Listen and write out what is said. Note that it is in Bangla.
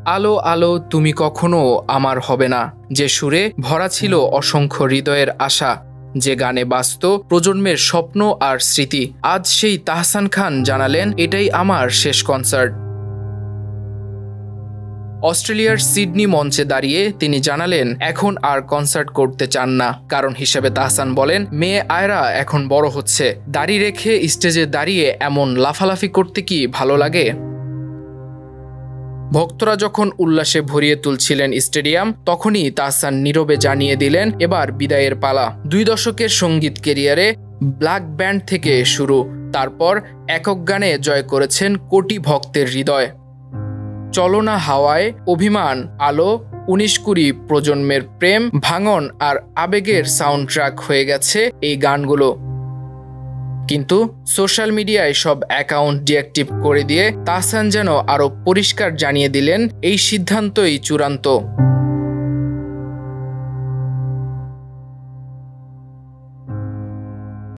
আলো আলো তুমি কখনো আমার হবে না, যে সুরে ভরা ছিল অসংখ্য হৃদয়ের আশা, যে গানে বাজত প্রজন্মের স্বপ্ন আর স্মৃতি। আজ সেই তাহসান খান জানালেন, এটাই আমার শেষ কনসার্ট। অস্ট্রেলিয়ার সিডনি মঞ্চে দাঁড়িয়ে তিনি জানালেন এখন আর কনসার্ট করতে চান না। কারণ হিসেবে তাহসান বলেন, মেয়ে আয়রা এখন বড় হচ্ছে, দাড়ি রেখে স্টেজে দাঁড়িয়ে এমন লাফালাফি করতে কি ভালো লাগে? ভক্তরা যখন উল্লাসে ভরিয়ে তুলছিলেন স্টেডিয়াম, তখনই তাহসান নীরবে জানিয়ে দিলেন এবার বিদায়ের পালা। 2 দশকের সঙ্গীত কেরিয়ারে ব্ল্যাক ব্যান্ড থেকে শুরু, তারপর একক গানে জয় করেছেন কোটি ভক্তের হৃদয়। চলো না হাওয়ায়, অভিমান, আলো, 19-20 প্রজন্মের প্রেম, ভাঙন আর আবেগের সাউন্ড ট্র্যাক হয়ে গেছে এই গানগুলো। কিন্তু সোশ্যাল মিডিয়ায় সব অ্যাকাউন্ট ডিঅ্যাক্টিভ করে দিয়ে তাহসান যেন আরও পরিষ্কার জানিয়ে দিলেন, এই সিদ্ধান্তই চূড়ান্ত।